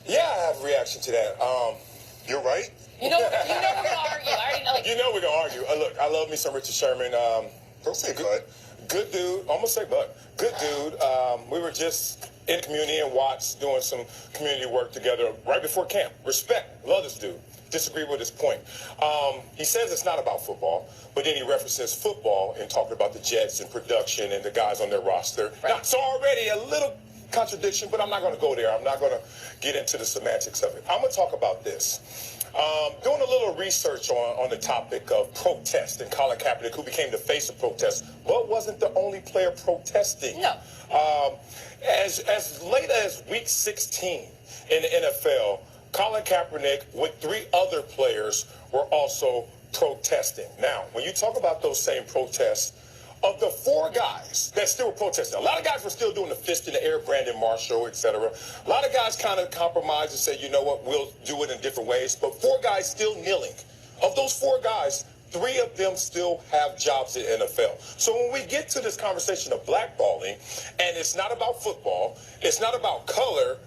Yeah, I have a reaction to that. You're right. You know we're gonna argue. I already know. You know we're gonna argue. Look, I love me some Richard Sherman. Don't say good. Good dude. Almost say but. Good dude. We were just in the community in Watts doing some community work together right before camp. Respect. Love this dude. Disagree with his point. He says it's not about football, but then he references football and talking about the Jets and production and the guys on their roster. Right. Now, it's already a little contradiction, but I'm not going to go there. I'm not going to get into the semantics of it. I'm going to talk about this. Doing a little research on the topic of protest and Colin Kaepernick, who became the face of protest, but wasn't the only player protesting. No. As late as week 16 in the NFL, Colin Kaepernick with 3 other players were also protesting. Now, when you talk about those same protests, of the 4 guys that still were protesting, a lot of guys were still doing the fist in the air, Brandon Marshall, etc. A lot of guys kind of compromised and said, you know what, we'll do it in different ways. But 4 guys still kneeling. Of those 4 guys, 3 of them still have jobs in the NFL. So when we get to this conversation of blackballing, and it's not about football, it's not about color,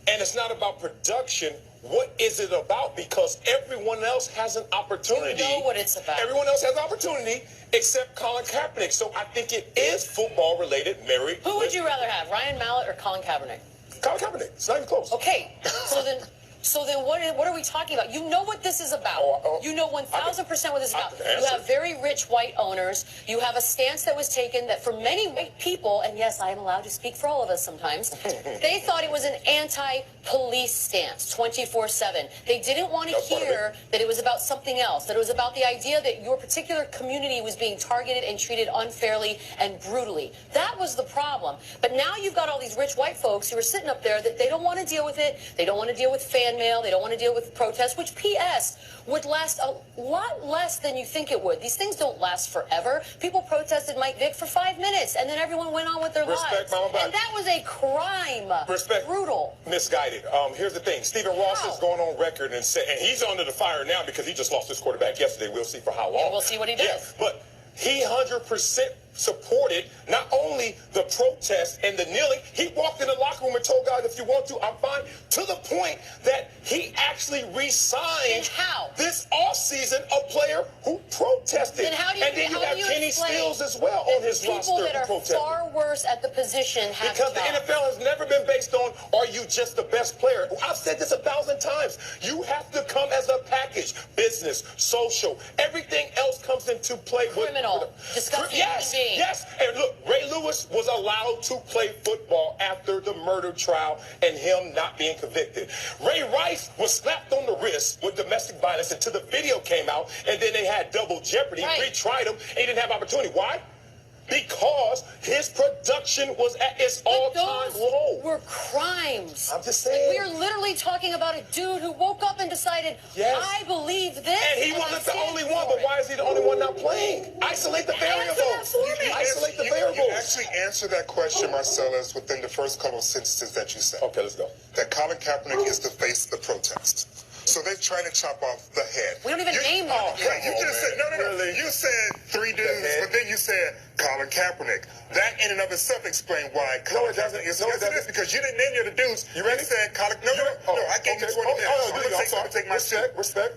and it's not about production, what is it about? Because everyone else has an opportunity. You know what it's about. Everyone else has an opportunity except Colin Kaepernick. So I think it is football related, Mary. Who would you rather have, Ryan Mallett or Colin Kaepernick? Colin Kaepernick. It's not even close. Okay, so then what are we talking about? You know what this is about. You know 1,000% what this is about. You have very rich white owners. You have a stance that was taken that for many white people, and yes, I am allowed to speak for all of us sometimes, they thought it was an anti-police stance 24/7. They didn't want to hear that it was about something else, that it was about the idea that your particular community was being targeted and treated unfairly and brutally. That was the problem. But now you've got all these rich white folks who are sitting up there that they don't want to deal with it. They don't want to deal with fan mail. They don't want to deal with protests, which, P.S., would last a lot less than you think it would. These things don't last forever. People protested Mike Vick for 5 minutes, and then everyone went on with their lives. And that was a crime. Brutal. Misguided. Here's the thing. Stephen Ross is going on record and said, and he's under the fire now because he just lost his quarterback yesterday. We'll see for how long. Yeah, we'll see what he does. Yeah, but he 100% supported not only the protest and the kneeling, he walked in the locker room and told guys, if you want to, I'm fine, to the point that he actually re-signed this offseason a player who protested. Then how do you, and then you have Kenny Stills as well on his roster people that are far worse at the position have because the NFL has never been based on, are you just the best player? I've said this 1,000 times. You have to come as a package. Business, social, everything else comes into play. Criminal. Disgusting. Yes, and look, Ray Lewis was allowed to play football after the murder trial and him not being convicted. Ray Rice was slapped on the wrist with domestic violence until the video came out, and then they had double jeopardy, retried him, and he didn't have opportunity. Why? Because his production was at its all-time low. Were crimes. I'm just saying. We are literally talking about a dude who woke up and decided, I believe this. And he wasn't the only one, but why is he the only one not playing? Isolate the variables. Isolate the variables. You actually answered that question, Marcellus, within the first couple of sentences that you said. Okay, let's go. That Colin Kaepernick is the face of the protest. So they're trying to chop off the head. We don't even name them. You just said, no. Really? You said 3 dudes, but then you said Colin Kaepernick. That in and of itself explains why Colin Kaepernick is because you didn't name the other dudes. You ready? You said Colin. No, I gave you 20 minutes. I'm going to take my shit. Respect.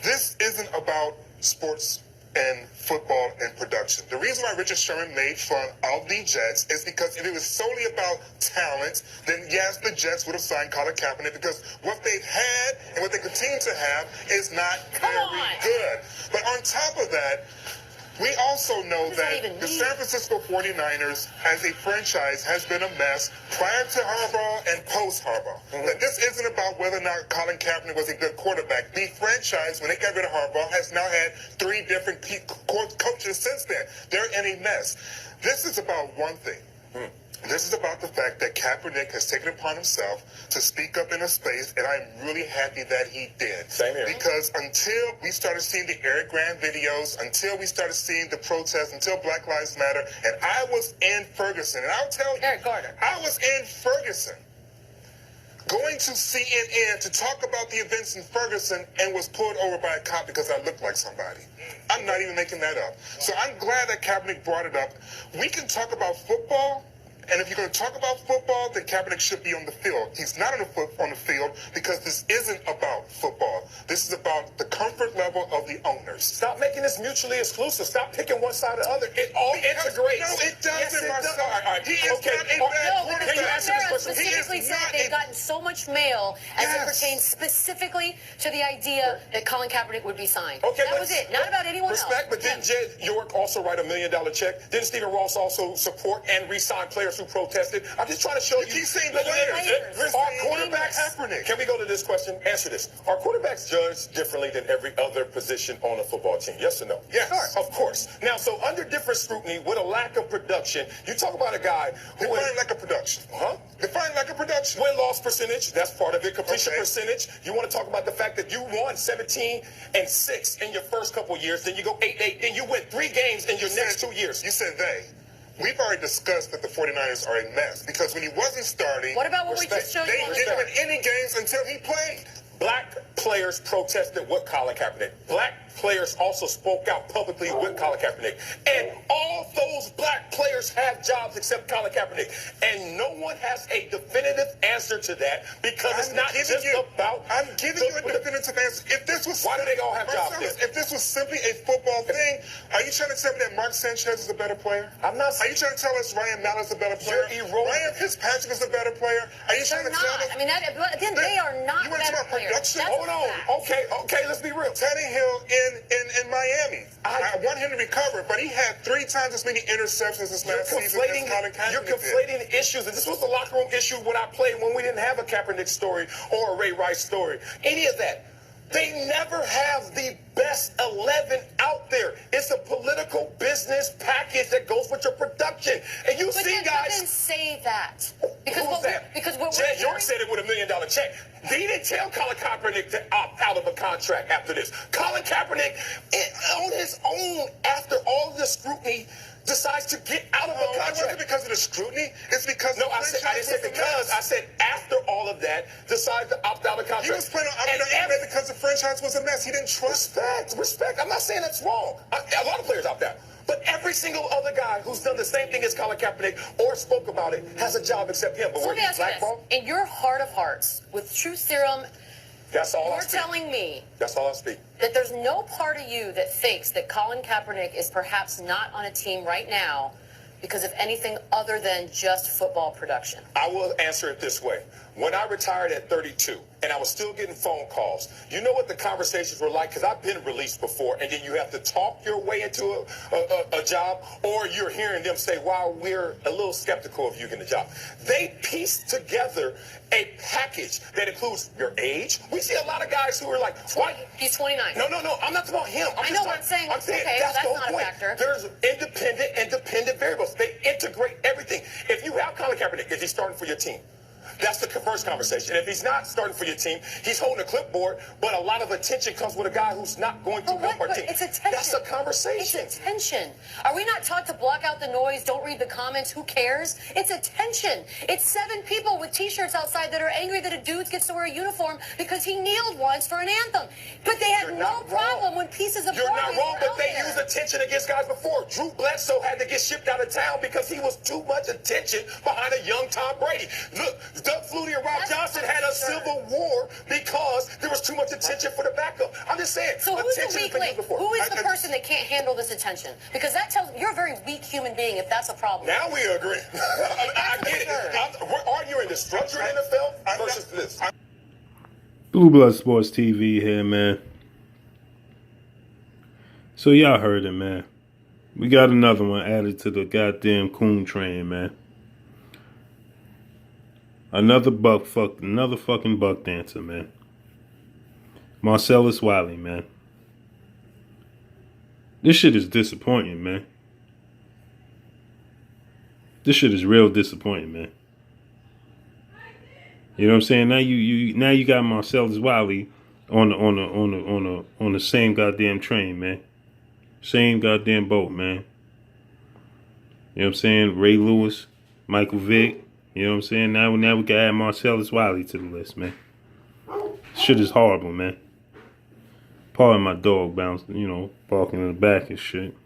This isn't about sports and football and production. The reason why Richard Sherman made fun of the Jets is because if it was solely about talent, then yes, the Jets would have signed Colin Kaepernick because what they've had and what they continue to have is not very good. But on top of that, we also know that the San Francisco 49ers as a franchise has been a mess prior to Harbaugh and post-Harbaugh. That this isn't about whether or not Colin Kaepernick was a good quarterback. The franchise, when they got rid of Harbaugh, has now had 3 different coaches since then. They're in a mess. This is about one thing. This is about the fact that Kaepernick has taken it upon himself to speak up in a space, and I'm really happy that he did. Same here. Because until we started seeing the Eric Grant videos, until we started seeing the protests, until Black Lives Matter, and I was in Ferguson, and I'll tell you, Eric Garner. I was in Ferguson, going to CNN to talk about the events in Ferguson and was pulled over by a cop because I looked like somebody. I'm not even making that up. So I'm glad that Kaepernick brought it up. We can talk about football And if you're going to talk about football, then Kaepernick should be on the field. He's not on the field because this isn't about football. This is about the comfort level of the owners. Stop making this mutually exclusive. Stop picking one side or the other. It all integrates. No, it doesn't, yes, it Marcel. does. All right. He is Okay. not a No, bad because Can you quarterback. answer this Sarah question? specifically said they've gotten so much mail as it Yes. pertains specifically to the idea that Colin Kaepernick would be signed. Okay, that was it. Not about anyone respect, else. but didn't Jed York also write $1 million check? Didn't Stephen Ross also support and re-sign players who protested? I'm just trying to show you. keep saying Look, players. Our quarterbacks. Kaepernick. Can we go to this question? Answer this. Are quarterbacks judged differently than every other position on a football team? Yes or no? Yes. Sure. Of course. Now, so under different scrutiny, with a lack of production, you talk about a guy who Define lack of production. Huh? Define lack of production. Win-loss percentage, that's part of it. Completion Okay. percentage. You want to talk about the fact that you won 17-6 in your first couple years, then you go 8-8, then you win 3 games in your next 2 years. You said they. We've already discussed that the 49ers are a mess because when he wasn't starting, What about what we just showed they you on the didn't chart? win any games until he played. Black players protested with Colin Kaepernick. Black players also spoke out publicly with Colin Kaepernick. And all those black players have jobs except Colin Kaepernick. And no one has a definitive answer to that because it's not just about... I'm giving you a definitive answer. If this was... Why do they all have jobs then? If this was simply a football thing, are you trying to tell me that Mark Sanchez is a better player? I'm not... Are you trying to tell us Ryan Mallett's a better player? Ryan Fitzpatrick is a better player? Are you trying They're to tell not. us... I mean, again, they are not You want to better talk about players. production? That's Hold a on. fact. Okay, let's be real. Tannehill in Miami. I want him to recover, but he had 3 times as many interceptions this last season as Colin Kaepernick You're did. conflating issues, and this was the locker room issue when I played, when we didn't have a Kaepernick story or a Ray Rice story. Any of that. They never have the best 11 out there. It's a political business package that goes with your production. And you But see then, guys... say that. Because Who's what that? Because what Jed we're York said it with $1 million check. They didn't tell Colin Kaepernick to opt out of a contract after this. Colin Kaepernick, on his own, after all the scrutiny, decides to get out of a contract. It wasn't because of the scrutiny. It's because I didn't say because. I said after all of that, decided to opt out of contract. He was playing on because the franchise was a mess. He didn't trust Respect. I'm not saying that's wrong. A lot of players opt out. But every single other guy who's done the same thing as Colin Kaepernick or spoke about it has a job except him. But So where let me he's ask you this. blackballed, In your heart of hearts, with Truth Serum, that's all I you're speak. telling me That's all I speak. that there's no part of you that thinks that Colin Kaepernick is perhaps not on a team right now because of anything other than just football production. I will answer it this way. When I retired at 32 and I was still getting phone calls, you know what the conversations were like? Because I've been released before, and then you have to talk your way into a job, or you're hearing them say, wow, we're a little skeptical of you getting a job. They pieced together a package that includes your age. We see a lot of guys who are like, what? He's 29. No, I'm not talking about him. I know what I'm saying. Okay, that's that's the whole not a point. factor. There's independent and dependent variables. They integrate everything. If you have Colin Kaepernick, is he starting for your team? That's the first conversation. If he's not starting for your team, he's holding a clipboard, but a lot of attention comes with a guy who's not going to help our team. It's attention. That's a conversation. It's attention. Are we not taught to block out the noise, don't read the comments, who cares? It's attention. It's 7 people with T-shirts outside that are angry that a dude gets to wear a uniform because he kneeled once for an anthem. But they had no problem when pieces of You're not garbage wrong, were but out they there. used attention against guys before. Drew Bledsoe had to get shipped out of town because he was too much attention behind a young Tom Brady. Look, Doug Flutie and Rob Johnson had a civil war because there was too much attention for the backup. I'm just saying. So who's the attention weak has been link? used before. Who is the person that can't handle this attention? Because that tells you're a very weak human being if that's a problem. Now we agree. I get it. We're arguing the structure of the NFL versus this. Blue Blood Sports TV here, man. So y'all heard it, man. We got another one added to the goddamn coon train, man. Another fucking buck dancer, man. Marcellus Wiley, man. This shit is disappointing, man. This shit is real disappointing, man. You know what I'm saying? Now you got Marcellus Wiley on the same goddamn train, man. Same goddamn boat, man. You know what I'm saying? Ray Lewis, Michael Vick. You know what I'm saying? Now we can add Marcellus Wiley to the list, man. Shit is horrible, man. Pardon my dog bouncing, barking in the back and shit.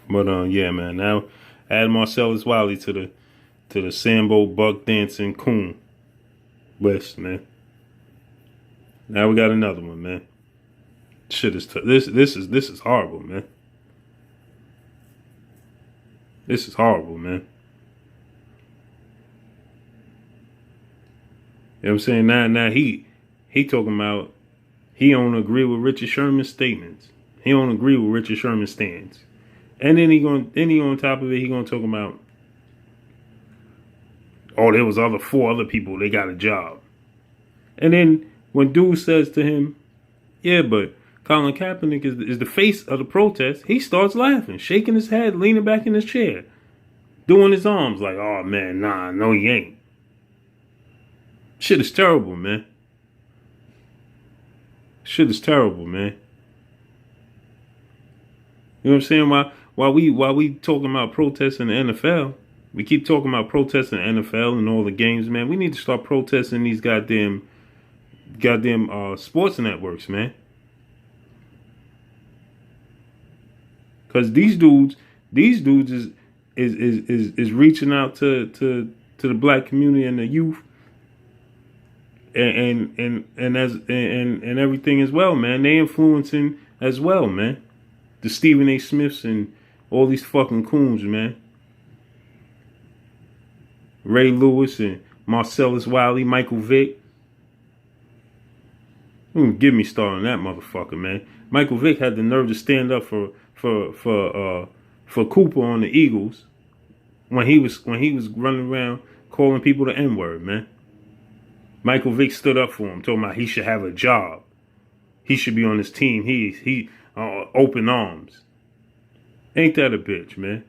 But yeah, man. Now add Marcellus Wiley to to the Sambo buck dancing coon West, man. Now we got another one, man. Shit is this is horrible, man. This is horrible, man. You know what I'm saying? Now he talking about he don't agree with Richard Sherman's statements. He don't agree with Richard Sherman's stance. And then he on top of it, he gonna talk about, oh, there was 4 other people, they got a job. And then when dude says to him, yeah, but Colin Kaepernick is the face of the protest, he starts laughing, shaking his head, leaning back in his chair, doing his arms like, oh man, nah, no he ain't. Shit is terrible, man. Shit is terrible, man. You know what I'm saying? While we talking about protests in the NFL, we keep talking about protests in the NFL and all the games, man. We need to start protesting these goddamn sports networks, man. Cause these dudes is reaching out to the black community and the youth and everything as well, man. They influencing as well, man. The Stephen A. Smiths and all these fucking coons, man. Ray Lewis and Marcellus Wiley, Michael Vick. Give me started on that motherfucker, man. Michael Vick had the nerve to stand up for Cooper on the Eagles when he was running around calling people the N-word, man. Michael Vick stood up for him, talking about he should have a job. He should be on his team. He open arms. Ain't that a bitch, man?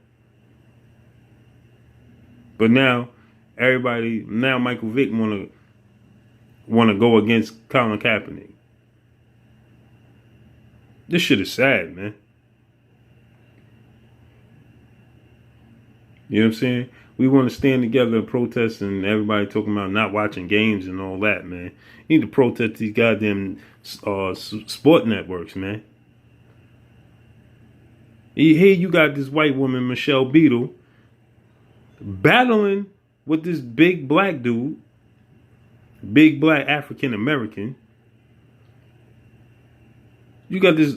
But now Michael Vick wanna go against Colin Kaepernick. This shit is sad, man. You know what I'm saying? We want to stand together and protest, and everybody talking about not watching games and all that, man. You need to protest these goddamn sport networks, man. Here you got this white woman, Michelle Beadle, battling with this big black dude, big black African American. You got this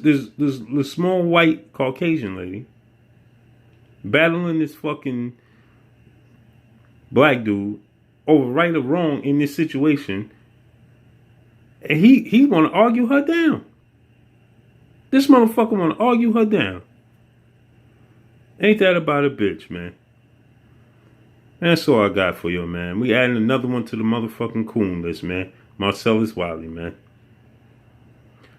small white Caucasian lady battling this fucking black dude over right or wrong in this situation, and he want to argue her down. This motherfucker want to argue her down. Ain't that about a bitch, man? That's all I got for you, man. We adding another one to the motherfucking coon list, man. Marcellus Wiley, man.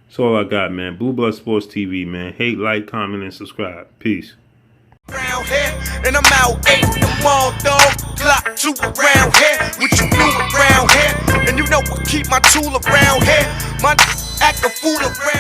That's all I got, man. Blue Blood Sports TV, man. Hate, like, comment, and subscribe. Peace. Around here, and I'm out 8 in the mall, dog. Clock 2 around here, what you do around here? And you know I keep my tool around here. My act a fool around.